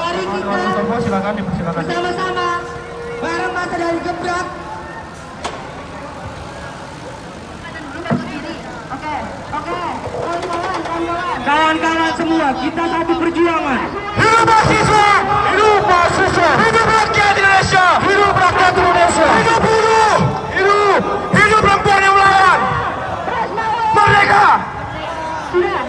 Mari kita silakan dipersilakan. bersama-sama bareng masa dari Gebrak. Kawan-kawan semua, kita satu perjuangan. Hidup mahasiswa! Hidup mahasiswa! Hidup rakyat Indonesia! Hidup rakyat Indonesia! Hidup buruh! Hidup! Hidup perempuan yang melawan! Merdeka!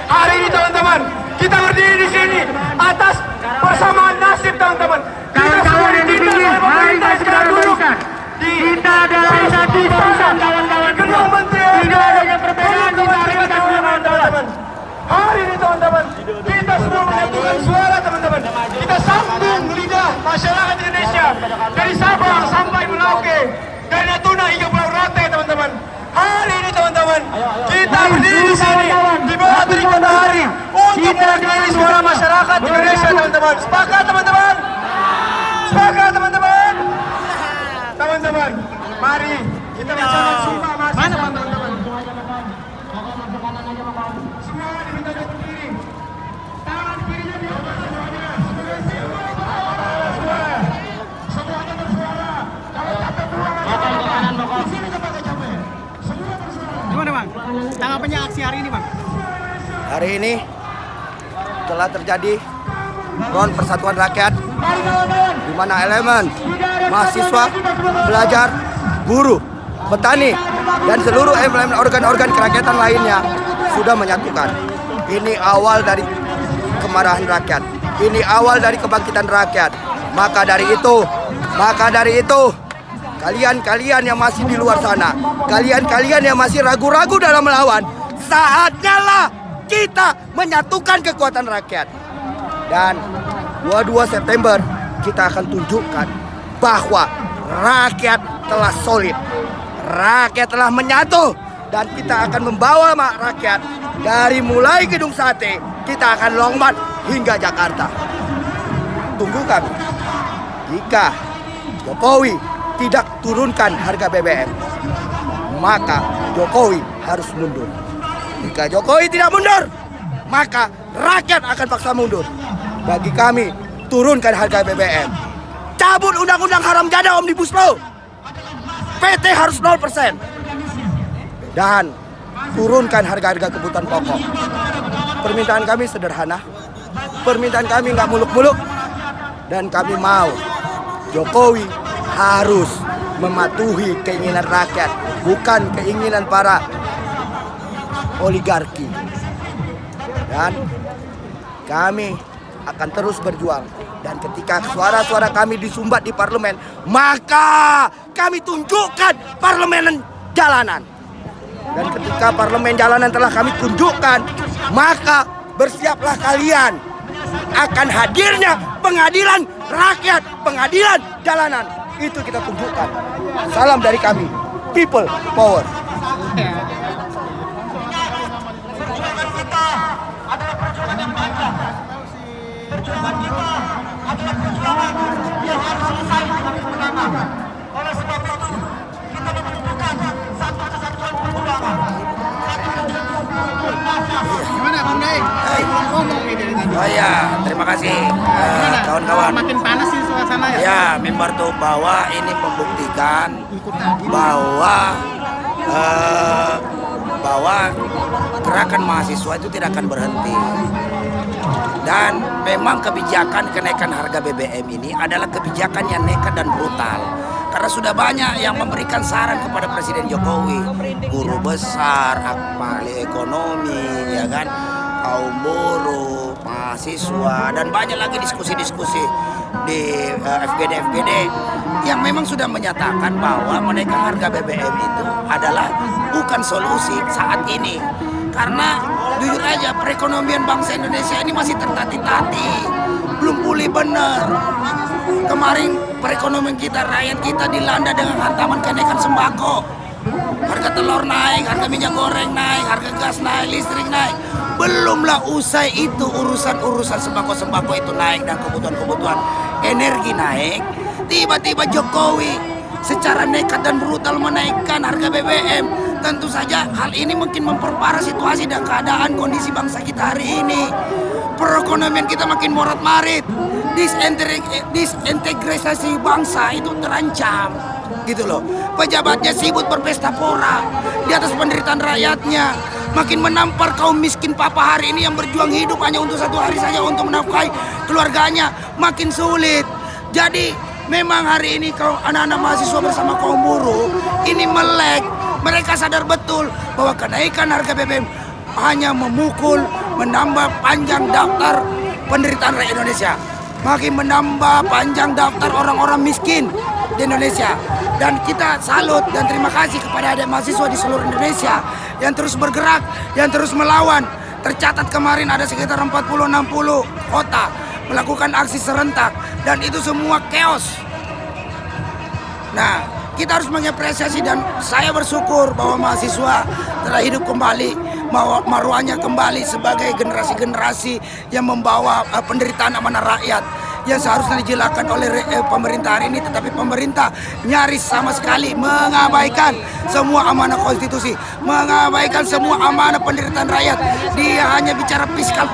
Hari ini teman-teman, kita berdiri di sini atas persamaan nasib teman-teman. Kawan-kawan yang ditinggi, mari kita segera turunkan. Kita adalah satu bangsa, kawan-kawan. Gedung Menteri Tidak adanya perbedaan di antara kita semua, teman-teman. Hari ini teman-teman, kita semua menyatukan suara teman-teman. Kita sambung lidah masyarakat Indonesia dari Sabang sampai Merauke, dari Natuna hingga Pulau Rote teman-teman. Hari ini teman-teman, kita berdiri di sini di bawah terik matahari untuk mewakili suara masyarakat Indonesia teman-teman. Sepakat teman-teman? Sepakat teman-teman? Teman-teman, mari kita ucapkan sumpah mahasiswa teman-teman. Semua diminta untuk berdiri. Tangan kirinya di atas semuanya. Semuanya bersuara. Kalau capek buang. Di sini kita pakai capek. Semua bersuara. Gimana Bang? Tanggapannya aksi hari ini Bang? Hari ini telah terjadi Front Persatuan Rakyat di mana elemen mahasiswa, pelajar, buruh, petani, dan seluruh elemen organ-organ kerakyatan lainnya sudah menyatukan. Ini awal dari kemarahan rakyat. Ini awal dari kebangkitan rakyat. Maka dari itu, kalian-kalian yang masih di luar sana, kalian-kalian yang masih ragu-ragu dalam melawan, saatnya lah kita menyatukan kekuatan rakyat. Dan 22 September kita akan tunjukkan bahwa rakyat telah solid, rakyat telah menyatu, dan kita akan membawa rakyat dari mulai Gedung Sate, kita akan long march hingga Jakarta. Tunggu kami. Jika Jokowi tidak turunkan harga BBM, maka Jokowi harus mundur. Jika Jokowi tidak mundur, maka rakyat akan paksa mundur. Bagi kami, turunkan harga BBM. Cabut undang-undang haram jada Omnibus Law. PT harus 0%. Dan turunkan harga-harga kebutuhan pokok. Permintaan kami sederhana. Permintaan kami nggak muluk-muluk. Dan kami mau Jokowi harus mematuhi keinginan rakyat, bukan keinginan para oligarki. Dan kami akan terus berjuang. Dan ketika suara-suara kami disumbat di parlemen, maka kami tunjukkan parlemen jalanan. Dan ketika parlemen jalanan telah kami tunjukkan, maka bersiaplah kalian akan hadirnya pengadilan rakyat, pengadilan jalanan. Itu kita tunjukkan. Salam dari kami, People Power. Perjuangan kita adalah perjuangan yang harus selesai hari pertama. Oleh sebab itu, kita membutuhkan satu kesatuan perjuangan. Gimana Bang Daeng? Ngomong ini. Oh ya, terima kasih kawan-kawan. Makin panas sih suasana ya. Ya, mimbar tuh bahwa ini membuktikan bahwa gerakan mahasiswa itu tidak akan berhenti. Dan memang kebijakan kenaikan harga BBM ini adalah kebijakan yang nekat dan brutal. Karena sudah banyak yang memberikan saran kepada Presiden Jokowi, guru besar, ahli ekonomi, ya kan, kaum buruh, mahasiswa, dan banyak lagi diskusi-diskusi di FGD yang memang sudah menyatakan bahwa menaikkan harga BBM itu adalah bukan solusi saat ini. Karena jujur aja perekonomian bangsa Indonesia ini masih tertati-tati, belum pulih benar. Kemarin perekonomian kita, rakyat kita dilanda dengan hantaman kenaikan sembako. Harga telur naik, harga minyak goreng naik, harga gas naik, listrik naik. Belumlah usai itu urusan-urusan sembako-sembako itu naik dan kebutuhan-kebutuhan energi naik. Tiba-tiba Jokowi secara nekat dan brutal menaikkan harga BBM. Tentu saja hal ini mungkin memperparah situasi dan keadaan kondisi bangsa kita hari ini. Perekonomian kita makin morat-marit. disintegrasi bangsa itu terancam gitu loh. Pejabatnya sibuk berpesta pora di atas penderitaan rakyatnya, makin menampar kaum miskin papa hari ini yang berjuang hidup hanya untuk satu hari saja untuk menafkahi keluarganya, makin sulit. Jadi memang hari ini kalau anak-anak mahasiswa bersama kaum buruh ini melek. Mereka sadar betul bahwa kenaikan harga BBM hanya memukul, menambah panjang daftar penderitaan rakyat Indonesia, makin menambah panjang daftar orang-orang miskin di Indonesia. Dan kita salut dan terima kasih kepada adik mahasiswa di seluruh Indonesia yang terus bergerak, yang terus melawan. Tercatat kemarin ada sekitar 40-60 kota melakukan aksi serentak dan itu semua chaos. Nah, kita harus mengapresiasi dan saya bersyukur bahwa mahasiswa telah hidup kembali, marwahnya kembali sebagai generasi-generasi yang membawa penderitaan amanah rakyat yang seharusnya dijelaskan oleh pemerintah hari ini, tetapi pemerintah nyaris sama sekali mengabaikan semua amanah konstitusi, mengabaikan semua amanah penderitaan rakyat. Dia hanya bicara fiskal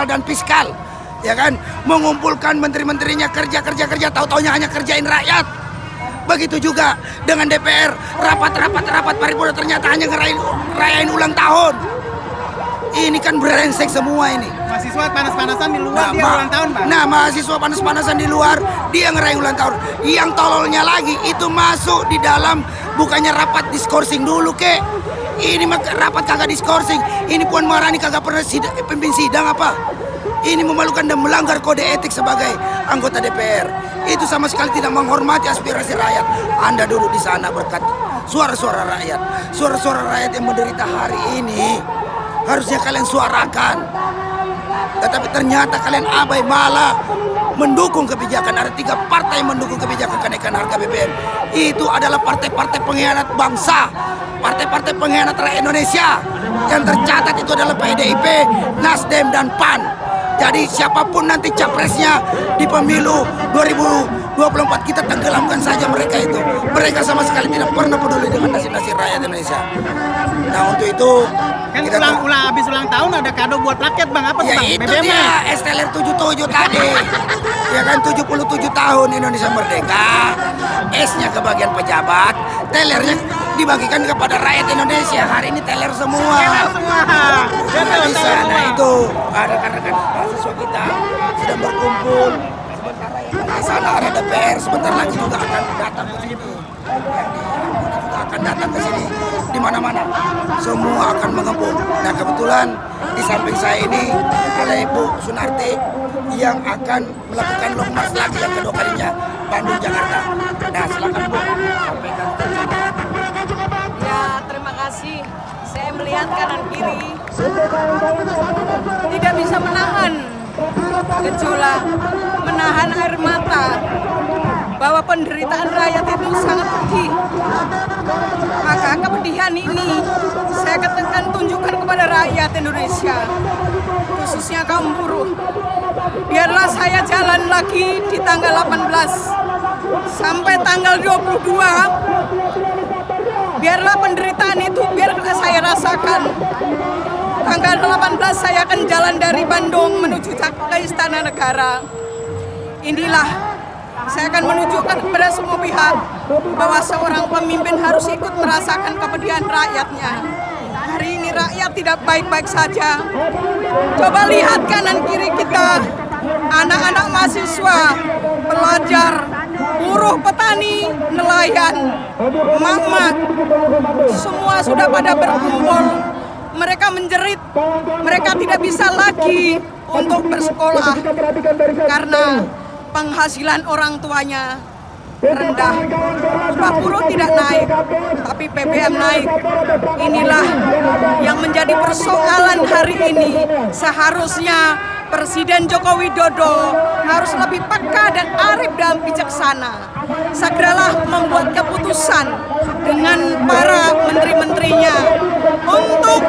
dan fiskal, ya kan? Mengumpulkan menteri-menterinya kerja, tahu-taunya hanya kerjain rakyat. Begitu juga dengan DPR, rapat paripurna ternyata hanya ngerayain ulang tahun. Ini kan brengsek semua ini. Mahasiswa panas-panasan di luar, dia ulang tahun, Bang. Nah, mahasiswa panas-panasan di luar, dia ngerayain ulang tahun. Yang tololnya lagi itu masuk di dalam, bukannya rapat diskorsing dulu, kek. Ini rapat kagak diskorsing. Ini Puan Maharani kagak pernah pimpin sidang apa? Ini memalukan dan melanggar kode etik sebagai anggota DPR. Itu sama sekali tidak menghormati aspirasi rakyat. Anda duduk di sana berkat suara-suara rakyat. Suara-suara rakyat yang menderita hari ini harusnya kalian suarakan. Tetapi ternyata kalian abai, malah mendukung kebijakan. Ada 3 partai yang mendukung kebijakan kenaikan harga BBM. Itu adalah partai-partai pengkhianat bangsa, partai-partai pengkhianat rakyat Indonesia. Yang tercatat itu adalah PDIP, Nasdem, dan PAN. Jadi siapapun nanti capresnya di pemilu 2024, kita tenggelamkan saja mereka itu. Mereka sama sekali tidak pernah peduli dengan nasib-nasib rakyat Indonesia. Nah, untuk itu Kan kita habis ulang tahun ada kado buat rakyat, Bang. Apa tuh, ya Bang? itu BBM dia STLR 77 tadi. Ya kan 77 tahun Indonesia merdeka. S-nya ke bagian pejabat, telernya dibagikan kepada rakyat Indonesia. Hari ini teler semua. Di sana itu ada rekan-rekan mahasiswa kita sedang berkumpul. Sebentar lagi di sana ada DPR, sebentar lagi juga akan datang ke sini. Juga akan datang ke sini. Di mana-mana semua akan mengepung. Nah, kebetulan di samping saya ini ada Ibu Sunarti yang akan melakukan long march lagi yang kedua kalinya, Bandung Jakarta. Nah, silakan Bu, sampaikan. Ya, terima kasih. Saya melihat kanan kiri tidak bisa menahan gejolak, menahan air mata bahwa penderitaan rakyat itu sangat pedih. Maka kepedihan ini saya akan tunjukkan kepada rakyat Indonesia, khususnya kaum buruh. Biarlah saya jalan lagi di tanggal 18 sampai tanggal 22. Biarlah penderitaan itu biar saya rasakan. Tanggal 18 saya akan jalan dari Bandung menuju ke Istana Negara. Inilah saya akan menunjukkan kepada semua pihak bahwa seorang pemimpin harus ikut merasakan kepedihan rakyatnya. Hari ini rakyat tidak baik-baik saja. Coba lihat kanan kiri kita, anak-anak mahasiswa, pelajar, buruh, petani, nelayan, emak-emak, semua sudah pada berkumpul. Mereka menjerit, mereka tidak bisa lagi untuk bersekolah karena penghasilan orang tuanya rendah. Upah buruh tidak naik, tapi BBM naik. Inilah yang menjadi persoalan hari ini. Seharusnya Presiden Joko Widodo harus lebih peka dan arif dan bijaksana. Segeralah membuat keputusan dengan para menteri-menterinya untuk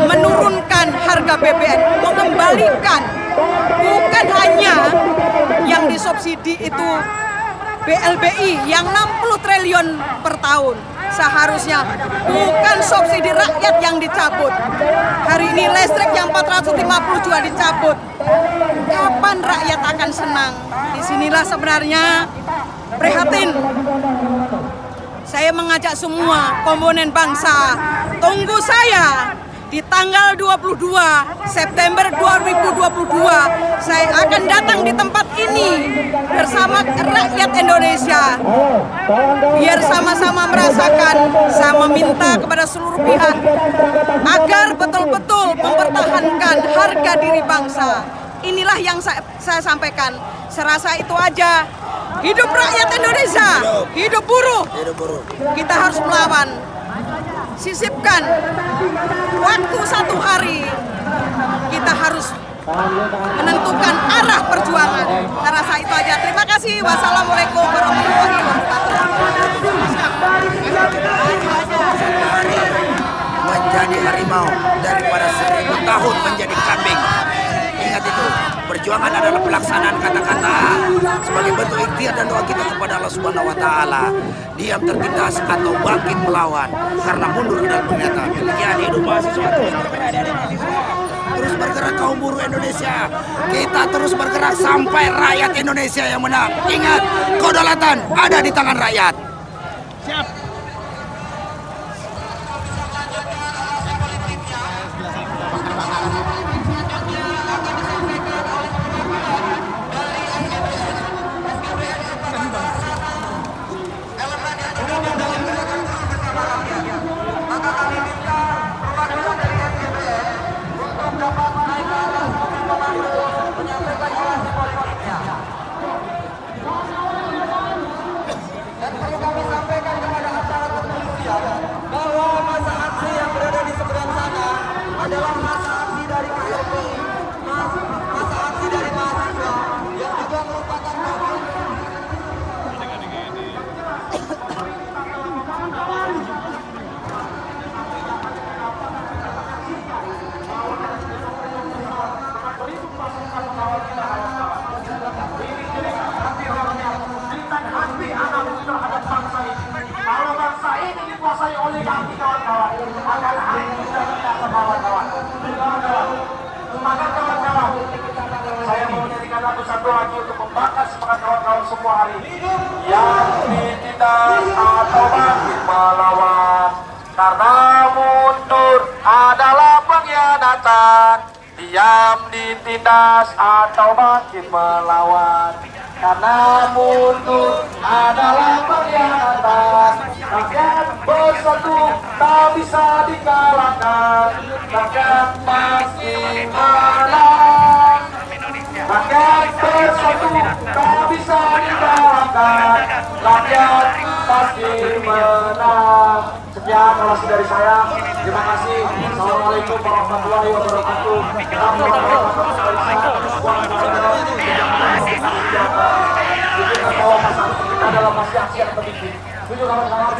menurunkan harga BBM, mengembalikan, bukan hanya yang disubsidi itu BLBI yang 60 triliun per tahun, seharusnya bukan subsidi rakyat yang dicabut. Hari ini listrik yang 450 juga dicabut. Kapan rakyat akan senang? Disinilah sebenarnya prihatin. Saya mengajak semua komponen bangsa, tunggu saya di tanggal 22 September 2022. Saya akan datang di tempat ini bersama rakyat Indonesia. Biar sama-sama merasakan, saya meminta kepada seluruh pihak agar betul-betul mempertahankan harga diri bangsa. Inilah yang saya sampaikan. Serasa itu aja. Hidup rakyat Indonesia, hidup buruh. Kita harus melawan. Sisipkan waktu 1 hari, kita harus menentukan arah perjuangan. Saya rasa itu aja. Terima kasih. Wassalamualaikum warahmatullahi wabarakatuh. Menjadi harimau daripada 1000 tahun menjadi kambing. Ingat itu, perjuangan adalah pelaksanaan kata-kata sebagai bentuk ikhtiar dan doa kita kepada Allah Subhanahu wa taala. Diam tertindas atau bangkit melawan, karena mundur adalah pernyataan. Demikian hidup mahasiswa, terus bergerak dari mahasiswa. Terus bergerak kaum buruh Indonesia. Kita terus bergerak sampai rakyat Indonesia yang menang. Ingat, kedaulatan ada di tangan rakyat. Siap. Kalau bangsa ini dikuasai oleh kami kawan-kawan, akan hancur kawan-kawan. Maka kawan-kawan, saya mau menjadikan satu lagi untuk membakar semangat kawan-kawan semua hari ini. Yang ditindas atau bangkit melawan, karena mundur adalah pengkhianatan. Diam ditindas atau bangkit melawan, karena mundur adalah pengkhianatan. Rakyat bersatu tak bisa dikalahkan. Rakyat pasti menang. Rakyat bersatu tak bisa dikalahkan. Rakyat pasti menang. Sekian narasi dari saya. Terima kasih. Assalamualaikum warahmatullahi wabarakatuh. Kita adalah masih aksi yang penting. Tujuh kawan-kawan.